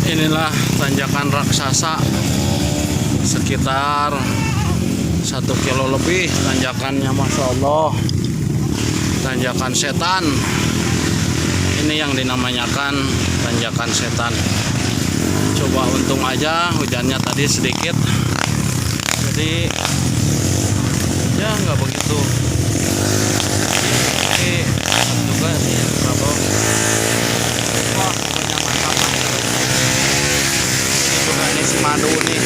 Inilah tanjakan raksasa, sekitar 1 kilo lebih tanjakannya, Masya Allah. Tanjakan setan. Ini yang dinamakan tanjakan setan. Coba untung aja hujannya tadi sedikit, jadi ya nggak begitu. Ini juga nih trouble. Wah, pokoknya mantap. Ini juga ini si madu nih.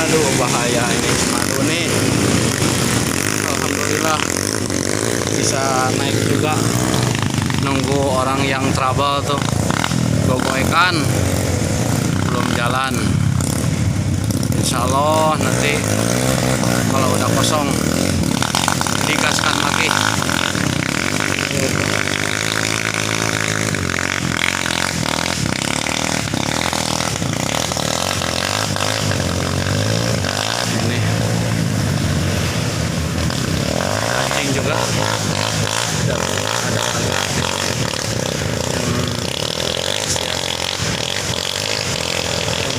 Aduh, bahaya ini si madu nih. Alhamdulillah bisa naik juga. Nunggu orang yang trouble tuh gogoekan belum jalan. Insya Allah nanti kalau udah kosong digaskan lagi. Ini anjing juga ada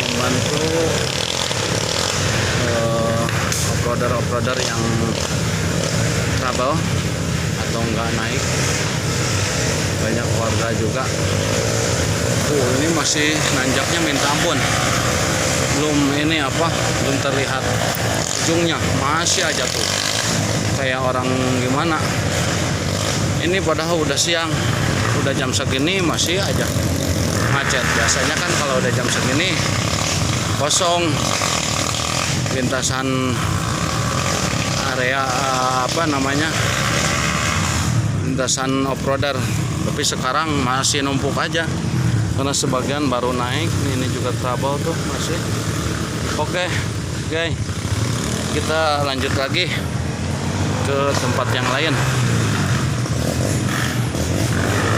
membantu operator yang trouble atau enggak naik. Banyak warga juga. Ini masih nanjaknya minta ampun. Belum belum terlihat ujungnya, masih aja tuh kayak orang gimana. Ini padahal udah siang, udah jam segini masih aja macet. Biasanya kan kalau udah jam segini kosong lintasan area lintasan off-roader, tapi sekarang masih numpuk aja karena sebagian baru naik. Ini juga trouble tuh masih. Oke guys, kita lanjut lagi ke tempat yang lain.